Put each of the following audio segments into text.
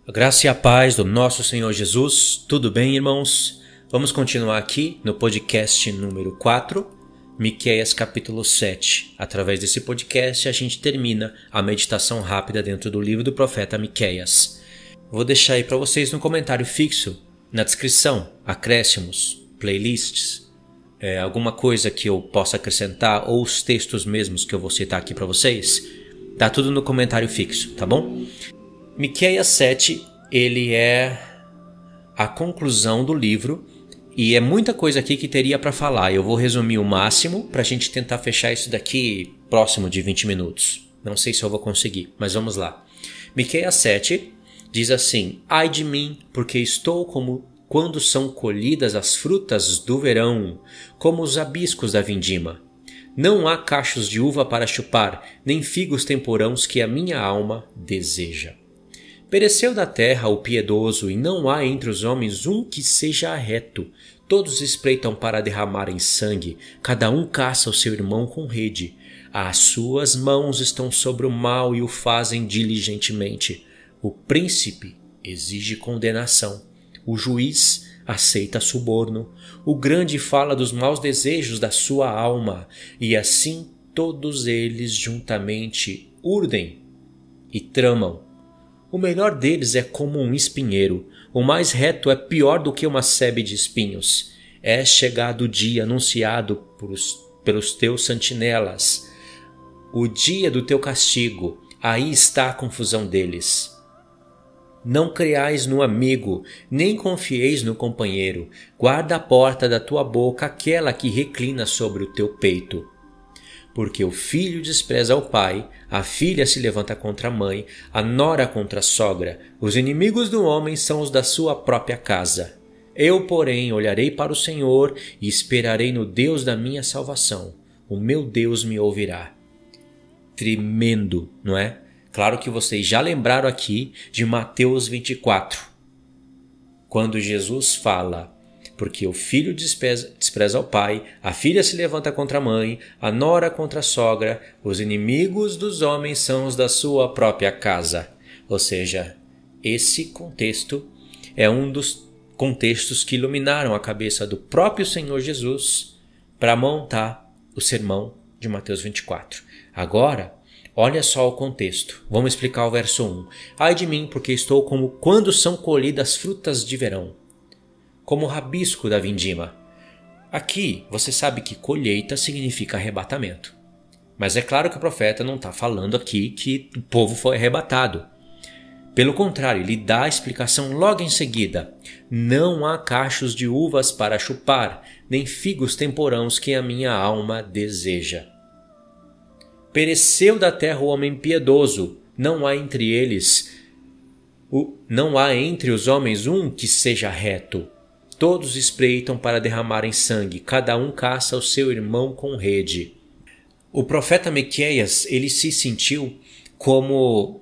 A graça e a paz do nosso Senhor Jesus. Tudo bem, irmãos? Vamos continuar aqui no podcast número 4, Miqueias capítulo 7. Através desse podcast a gente termina a meditação rápida dentro do livro do profeta Miqueias. Vou deixar aí para vocês no comentário fixo, na descrição, acréscimos, playlists, alguma coisa que eu possa acrescentar ou os textos mesmos que eu vou citar aqui para vocês. Tá tudo no comentário fixo, tá bom? Miqueias 7, ele é a conclusão do livro e é muita coisa aqui que teria para falar. Eu vou resumir o máximo para a gente tentar fechar isso daqui próximo de 20 minutos. Não sei se eu vou conseguir, mas vamos lá. Miqueias 7 diz assim: Ai de mim, porque estou como quando são colhidas as frutas do verão, como os abiscos da vindima. Não há cachos de uva para chupar, nem figos temporãos que a minha alma deseja. Pereceu da terra o piedoso, e não há entre os homens um que seja reto. Todos espreitam para derramarem sangue, cada um caça o seu irmão com rede. As suas mãos estão sobre o mal e o fazem diligentemente. O príncipe exige condenação, o juiz aceita suborno, o grande fala dos maus desejos da sua alma, e assim todos eles juntamente urdem e tramam. O melhor deles é como um espinheiro, o mais reto é pior do que uma sebe de espinhos. É chegado o dia anunciado pelos teus sentinelas, o dia do teu castigo, aí está a confusão deles. Não creais no amigo, nem confieis no companheiro, guarda a porta da tua boca aquela que reclina sobre o teu peito. Porque o filho despreza o pai, a filha se levanta contra a mãe, a nora contra a sogra. Os inimigos do homem são os da sua própria casa. Eu, porém, olharei para o Senhor e esperarei no Deus da minha salvação. O meu Deus me ouvirá. Tremendo, não é? Claro que vocês já lembraram aqui de Mateus 24, quando Jesus fala: porque o filho despreza o pai, a filha se levanta contra a mãe, a nora contra a sogra, os inimigos dos homens são os da sua própria casa. Ou seja, esse contexto é um dos contextos que iluminaram a cabeça do próprio Senhor Jesus para montar o sermão de Mateus 24. Agora, olha só o contexto. Vamos explicar o verso 1. Ai de mim, porque estou como quando são colhidas frutas de verão, como o rabisco da vindima. Aqui você sabe que colheita significa arrebatamento. Mas é claro que o profeta não está falando aqui que o povo foi arrebatado. Pelo contrário, ele dá a explicação logo em seguida. Não há cachos de uvas para chupar, nem figos temporãos que a minha alma deseja. Pereceu da terra o homem piedoso, não há entre os homens um que seja reto. Todos espreitam para derramarem sangue, cada um caça o seu irmão com rede. O profeta Miqueias, ele se sentiu como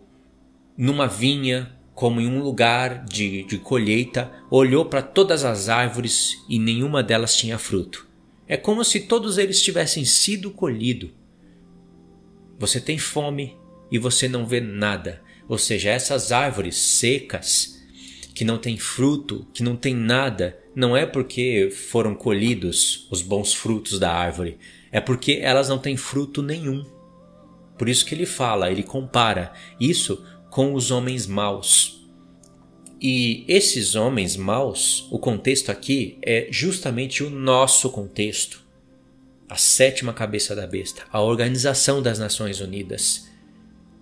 numa vinha, como em um lugar de colheita, olhou para todas as árvores e nenhuma delas tinha fruto. É como se todos eles tivessem sido colhidos. Você tem fome e você não vê nada. Ou seja, essas árvores secas, que não têm fruto, que não têm nada, não é porque foram colhidos os bons frutos da árvore, é porque elas não têm fruto nenhum. Por isso que ele fala, ele compara isso com os homens maus. E esses homens maus, o contexto aqui é justamente o nosso contexto. A sétima cabeça da besta, a Organização das Nações Unidas,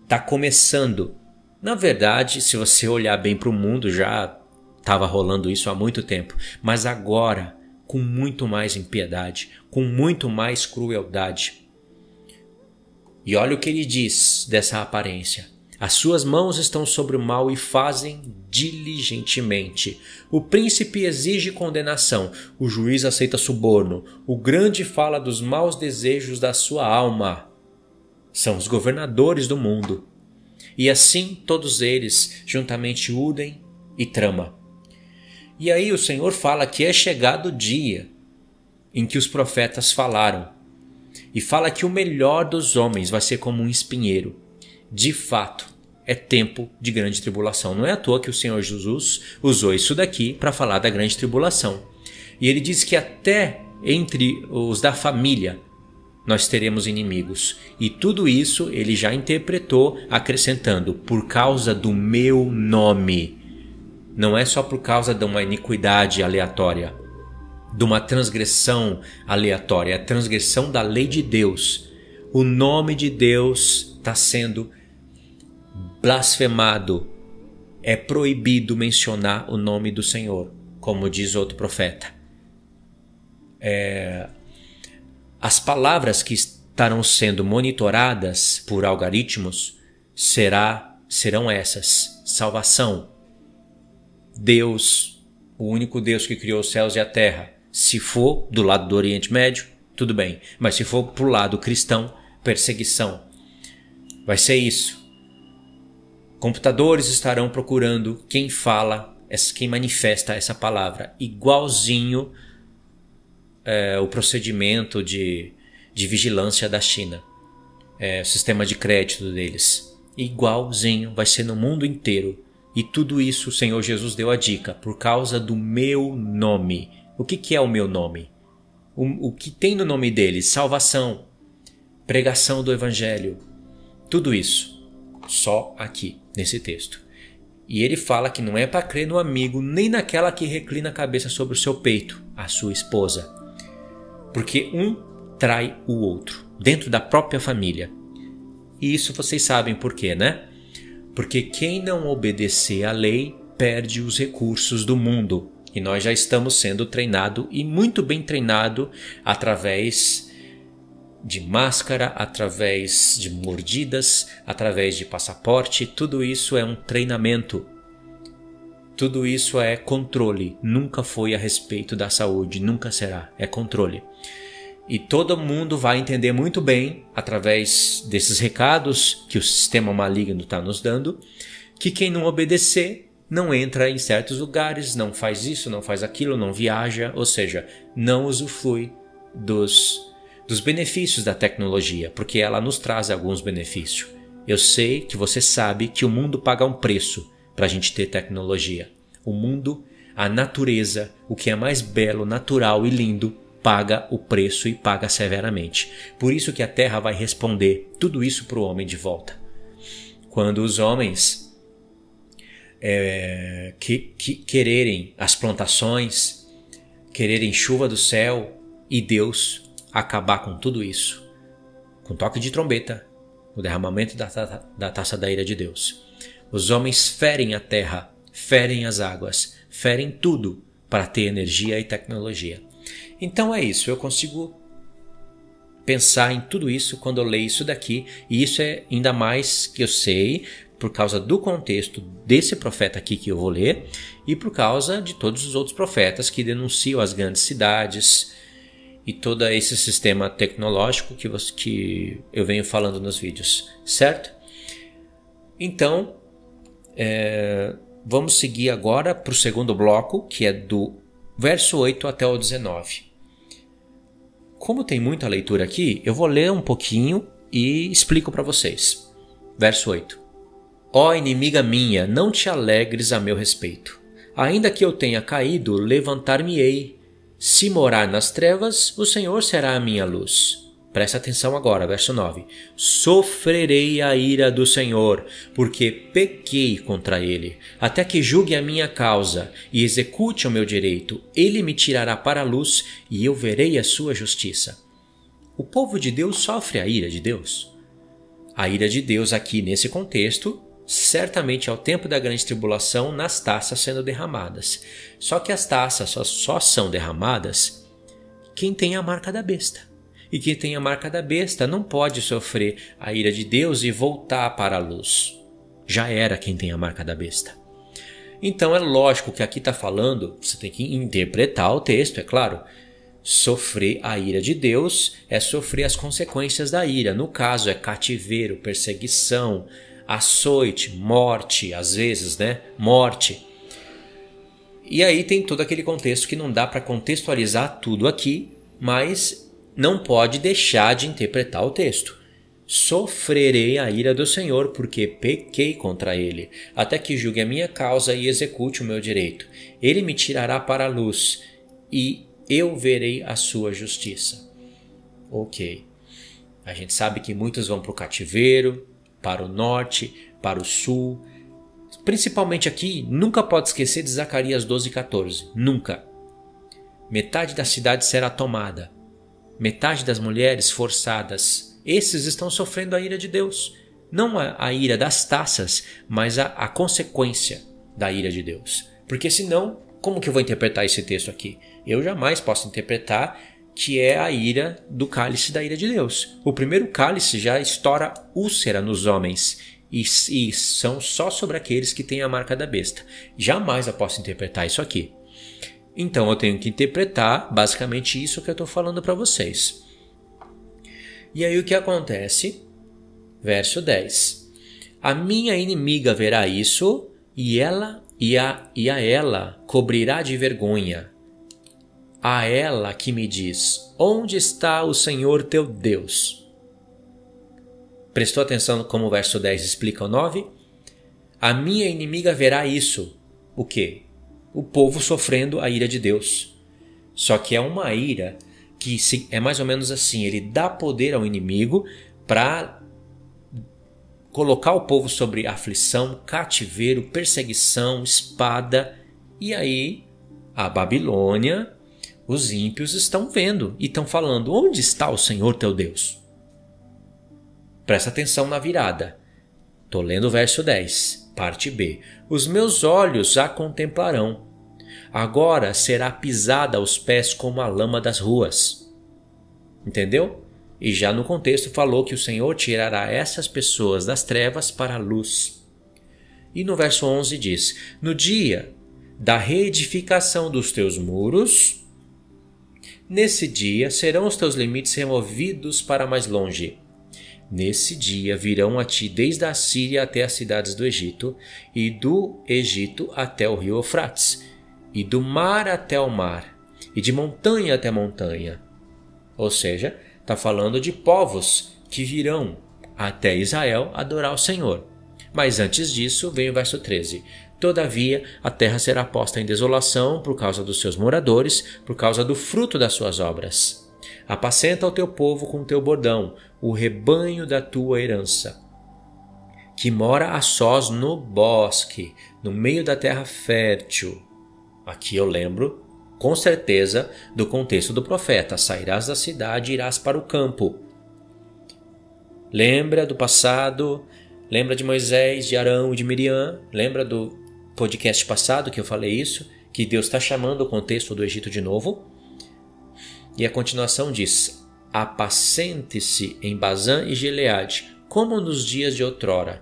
está começando. Na verdade, se você olhar bem para o mundo, já estava rolando isso há muito tempo. Mas agora, com muito mais impiedade, com muito mais crueldade. E olha o que ele diz dessa aparência. As suas mãos estão sobre o mal e fazem diligentemente. O príncipe exige condenação, o juiz aceita suborno, o grande fala dos maus desejos da sua alma. São os governadores do mundo. E assim todos eles juntamente urdem e tramam. E aí o Senhor fala que é chegado o dia em que os profetas falaram. E fala que o melhor dos homens vai ser como um espinheiro. De fato, é tempo de grande tribulação. Não é à toa que o Senhor Jesus usou isso daqui para falar da grande tribulação. E ele diz que até entre os da família nós teremos inimigos. E tudo isso ele já interpretou acrescentando: por causa do meu nome. Não é só por causa de uma iniquidade aleatória, de uma transgressão aleatória, é a transgressão da lei de Deus. O nome de Deus está sendo blasfemado. É proibido mencionar o nome do Senhor, como diz outro profeta. As palavras que estarão sendo monitoradas por algoritmos serão essas: salvação, Deus, o único Deus que criou os céus e a terra. Se for do lado do Oriente Médio, tudo bem. Mas se for pro lado cristão, perseguição. Vai ser isso. Computadores estarão procurando quem fala, quem manifesta essa palavra. Igualzinho o procedimento de vigilância da China. O sistema de crédito deles. Igualzinho, vai ser no mundo inteiro. E tudo isso o Senhor Jesus deu a dica: por causa do meu nome. O que é o meu nome? O que tem no nome dele? Salvação, pregação do Evangelho, tudo isso, só aqui, nesse texto. E ele fala que não é para crer no amigo, nem naquela que reclina a cabeça sobre o seu peito, a sua esposa. Porque um trai o outro, dentro da própria família. E isso vocês sabem por quê, né? Porque quem não obedecer à lei perde os recursos do mundo. E nós já estamos sendo treinados, e muito bem treinados, através de máscara, através de mordidas, através de passaporte. Tudo isso é um treinamento. Tudo isso é controle. Nunca foi a respeito da saúde, nunca será. É controle. E todo mundo vai entender muito bem, através desses recados que o sistema maligno está nos dando, que quem não obedecer não entra em certos lugares, não faz isso, não faz aquilo, não viaja, ou seja, não usufrui dos benefícios da tecnologia, porque ela nos traz alguns benefícios. Eu sei que você sabe que o mundo paga um preço para a gente ter tecnologia. O mundo, a natureza, o que é mais belo, natural e lindo, paga o preço e paga severamente. Por isso que a terra vai responder tudo isso para o homem de volta. Quando os homens quererem as plantações, quererem chuva do céu e Deus acabar com tudo isso, com toque de trombeta, o derramamento da taça da ira de Deus. Os homens ferem a terra, ferem as águas, ferem tudo para ter energia e tecnologia. Então é isso, eu consigo pensar em tudo isso quando eu leio isso daqui, e isso é ainda mais que eu sei por causa do contexto desse profeta aqui que eu vou ler, e por causa de todos os outros profetas que denunciam as grandes cidades e todo esse sistema tecnológico que eu venho falando nos vídeos, certo? Então, vamos seguir agora para o segundo bloco, que é do verso 8 até o 19. Como tem muita leitura aqui, eu vou ler um pouquinho e explico para vocês. Verso 8. Ó inimiga minha, não te alegres a meu respeito. Ainda que eu tenha caído, levantar-me-ei. Se morar nas trevas, o Senhor será a minha luz. Presta atenção agora, verso 9. Sofrerei a ira do Senhor, porque pequei contra ele, até que julgue a minha causa e execute o meu direito. Ele me tirará para a luz e eu verei a sua justiça. O povo de Deus sofre a ira de Deus. A ira de Deus aqui nesse contexto certamente é o tempo da grande tribulação nas taças sendo derramadas. Só que as taças só são derramadas quem tem a marca da besta. E quem tem a marca da besta não pode sofrer a ira de Deus e voltar para a luz. Já era quem tem a marca da besta. Então é lógico que aqui está falando, você tem que interpretar o texto, é claro. Sofrer a ira de Deus é sofrer as consequências da ira. No caso é cativeiro, perseguição, açoite, morte, às vezes, né? Morte. E aí tem todo aquele contexto que não dá para contextualizar tudo aqui, mas não pode deixar de interpretar o texto. sofrerei a ira do Senhor, porque pequei contra ele, até que julgue a minha causa e execute o meu direito. Ele me tirará para a luz, e eu verei a sua justiça. Ok. A gente sabe que muitos vão para o cativeiro, para o norte, para o sul. Principalmente aqui, nunca pode esquecer de Zacarias 12:14. Nunca. Metade da cidade será tomada. Metade das mulheres forçadas. Esses estão sofrendo a ira de Deus. Não a ira das taças, mas a consequência da ira de Deus. Porque senão, como que eu vou interpretar esse texto aqui? Eu jamais posso interpretar que é a ira do cálice da ira de Deus. O primeiro cálice já estoura úlcera nos homens e são só sobre aqueles que têm a marca da besta. Jamais eu posso interpretar isso aqui. Então eu tenho que interpretar basicamente isso que eu estou falando para vocês. E aí o que acontece? Verso 10. A minha inimiga verá isso e a ela cobrirá de vergonha. A ela que me diz: onde está o Senhor teu Deus? Prestou atenção como o verso 10 explica o 9? A minha inimiga verá isso. O quê? O povo sofrendo a ira de Deus. Só que é uma ira que é mais ou menos assim. Ele dá poder ao inimigo para colocar o povo sobre aflição, cativeiro, perseguição, espada. E aí a Babilônia, os ímpios estão vendo e estão falando: onde está o Senhor teu Deus? Presta atenção na virada. Estou lendo o verso 10, parte B. Os meus olhos a contemplarão. Agora será pisada aos pés como a lama das ruas. Entendeu? E já no contexto falou que o Senhor tirará essas pessoas das trevas para a luz. E no verso 11 diz: no dia da reedificação dos teus muros, nesse dia serão os teus limites removidos para mais longe. Nesse dia virão a ti desde a Síria até as cidades do Egito, e do Egito até o rio Eufrates, e do mar até o mar, e de montanha até montanha. Ou seja, está falando de povos que virão até Israel adorar o Senhor. Mas antes disso vem o verso 13. Todavia a terra será posta em desolação por causa dos seus moradores, por causa do fruto das suas obras. Apacenta o teu povo com teu bordão, o rebanho da tua herança, que mora a sós no bosque, no meio da terra fértil. Aqui eu lembro, com certeza, do contexto do profeta: sairás da cidade e irás para o campo. Lembra do passado, lembra de Moisés, de Arão e de Miriam, lembra do podcast passado que eu falei isso, que Deus está chamando o contexto do Egito de novo? E a continuação diz: apacente-se em Bazã e Gileade, como nos dias de outrora.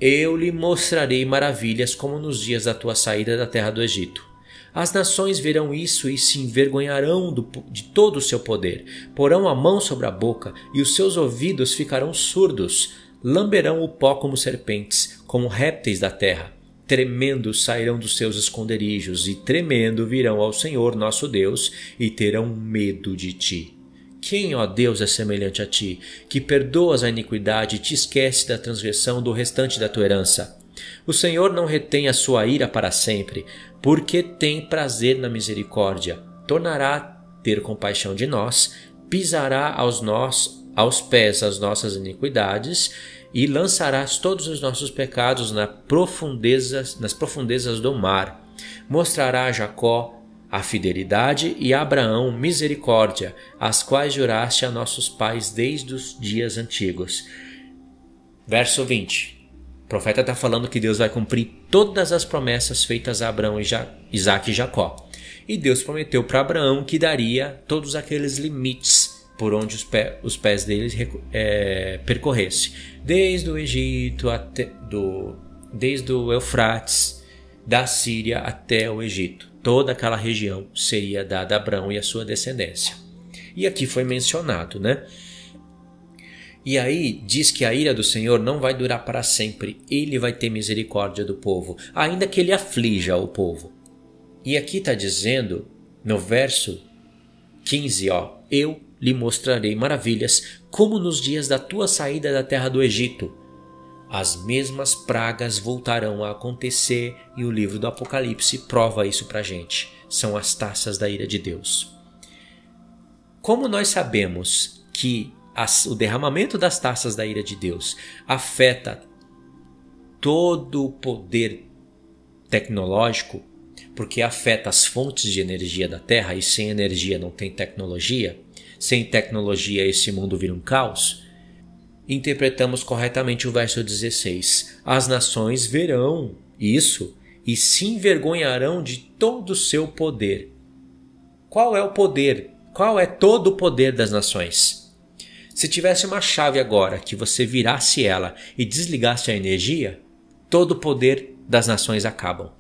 Eu lhe mostrarei maravilhas como nos dias da tua saída da terra do Egito. As nações verão isso e se envergonharão de todo o seu poder. Porão a mão sobre a boca e os seus ouvidos ficarão surdos. Lamberão o pó como serpentes, como répteis da terra. Tremendo sairão dos seus esconderijos e tremendo virão ao Senhor nosso Deus e terão medo de ti. Quem, ó Deus, é semelhante a ti, que perdoas a iniquidade e te esquece da transgressão do restante da tua herança? O Senhor não retém a sua ira para sempre, porque tem prazer na misericórdia. Tornará a ter compaixão de nós, pisará aos pés as nossas iniquidades e lançarás todos os nossos pecados nas profundezas do mar. Mostrará a Jacó a fidelidade e a Abraão misericórdia, as quais juraste a nossos pais desde os dias antigos. Verso 20. O profeta está falando que Deus vai cumprir todas as promessas feitas a Abraão, Isaque e Jacó. E Deus prometeu para Abraão que daria todos aqueles limites por onde os pés deles percorressem. Desde o Egito, desde o Eufrates, da Síria até o Egito. Toda aquela região seria dada a Abraão e a sua descendência. E aqui foi mencionado, né? E aí diz que a ira do Senhor não vai durar para sempre. Ele vai ter misericórdia do povo, ainda que ele aflija o povo. E aqui está dizendo, no verso 15, eu lhe mostrarei maravilhas, como nos dias da tua saída da terra do Egito. As mesmas pragas voltarão a acontecer e o livro do Apocalipse prova isso pra gente. São as taças da ira de Deus. Como nós sabemos que o derramamento das taças da ira de Deus afeta todo o poder tecnológico, porque afeta as fontes de energia da Terra, e sem energia não tem tecnologia, sem tecnologia esse mundo vira um caos, interpretamos corretamente o verso 16. As nações verão isso e se envergonharão de todo o seu poder. Qual é o poder? Qual é todo o poder das nações? Se tivesse uma chave agora que você virasse ela e desligasse a energia, todo o poder das nações acabam.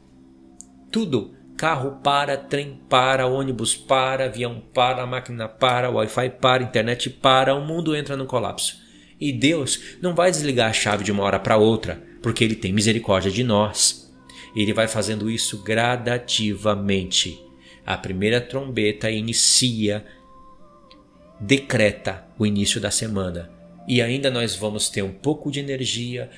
Tudo. Carro para, trem para, ônibus para, avião para, máquina para, Wi-Fi para, internet para, o mundo entra no colapso. E Deus não vai desligar a chave de uma hora para outra, porque Ele tem misericórdia de nós. Ele vai fazendo isso gradativamente. A primeira trombeta inicia, decreta o início da semana. E ainda nós vamos ter um pouco de energia,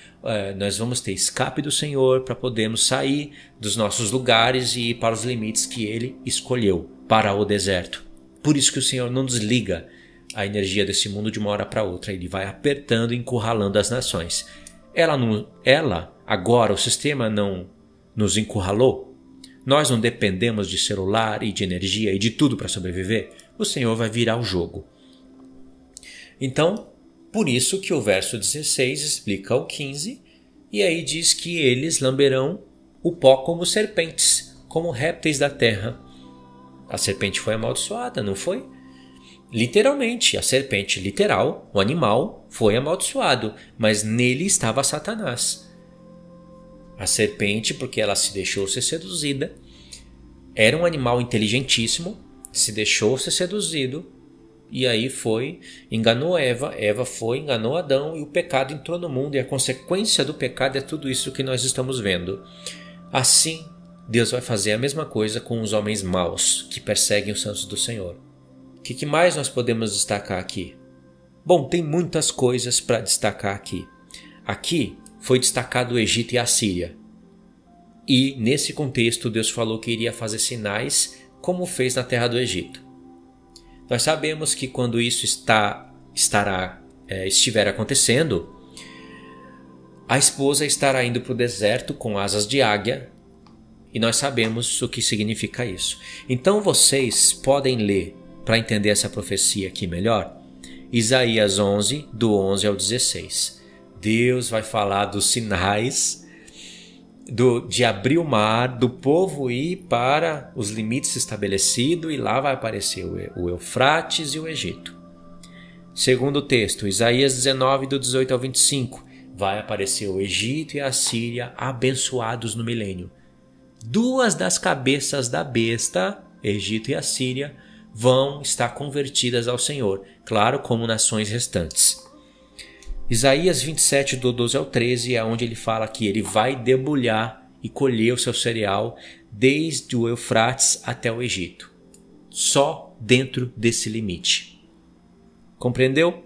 nós vamos ter escape do Senhor para podermos sair dos nossos lugares e ir para os limites que Ele escolheu, para o deserto. Por isso que o Senhor não desliga a energia desse mundo de uma hora para outra. Ele vai apertando e encurralando as nações. Agora, o sistema não nos encurralou? Nós não dependemos de celular e de energia e de tudo para sobreviver? O Senhor vai virar o jogo. Então, por isso que o verso 16 explica o 15, e aí diz que eles lamberão o pó como serpentes, como répteis da terra. A serpente foi amaldiçoada, não foi? Literalmente, a serpente literal, o animal, foi amaldiçoado, mas nele estava Satanás. A serpente, porque ela se deixou ser seduzida, era um animal inteligentíssimo, se deixou ser seduzido, e aí enganou Eva, Eva enganou Adão, e o pecado entrou no mundo, e a consequência do pecado é tudo isso que nós estamos vendo. Assim, Deus vai fazer a mesma coisa com os homens maus, que perseguem os santos do Senhor. O que mais nós podemos destacar aqui? Bom, tem muitas coisas para destacar aqui. Aqui foi destacado o Egito e a Síria. E, nesse contexto, Deus falou que iria fazer sinais, como fez na terra do Egito. Nós sabemos que quando isso estiver acontecendo, a esposa estará indo para o deserto com asas de águia, e nós sabemos o que significa isso. Então vocês podem ler, para entender essa profecia aqui melhor, Isaías 11, do 11 ao 16. Deus vai falar dos sinais de abrir o mar, do povo ir para os limites estabelecidos, e lá vai aparecer o Eufrates e o Egito. Segundo texto, Isaías 19, do 18 ao 25, vai aparecer o Egito e a Síria abençoados no milênio. Duas das cabeças da besta, Egito e a Síria, vão estar convertidas ao Senhor, claro, como nações restantes. Isaías 27, do 12 ao 13, é onde ele fala que ele vai debulhar e colher o seu cereal desde o Eufrates até o Egito. Só dentro desse limite. Compreendeu?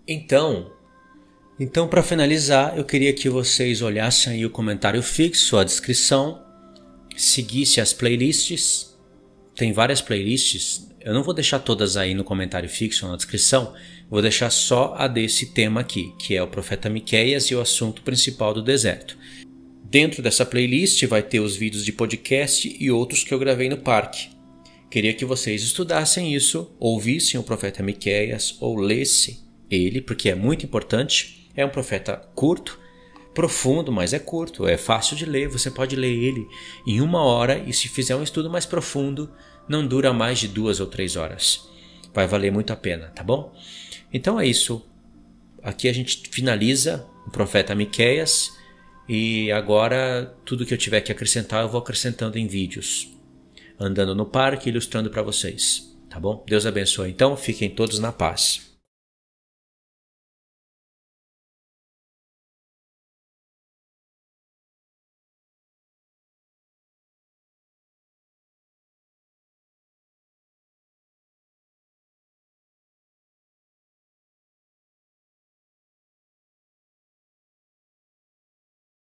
Então, para finalizar, eu queria que vocês olhassem aí o comentário fixo, a descrição, seguissem as playlists. Tem várias playlists. Eu não vou deixar todas aí no comentário fixo ou na descrição. Vou deixar só a desse tema aqui, que é o profeta Miqueias e o assunto principal do deserto. Dentro dessa playlist vai ter os vídeos de podcast e outros que eu gravei no parque. Queria que vocês estudassem isso, ouvissem o profeta Miqueias ou lessem ele, porque é muito importante. É um profeta curto, profundo, mas é curto, é fácil de ler. Você pode ler ele em 1 hora, e se fizer um estudo mais profundo, não dura mais de 2 ou 3 horas. Vai valer muito a pena, tá bom? Então é isso. Aqui a gente finaliza o profeta Miqueias, e agora tudo que eu tiver que acrescentar eu vou acrescentando em vídeos, andando no parque, ilustrando para vocês, tá bom? Deus abençoe. Então fiquem todos na paz.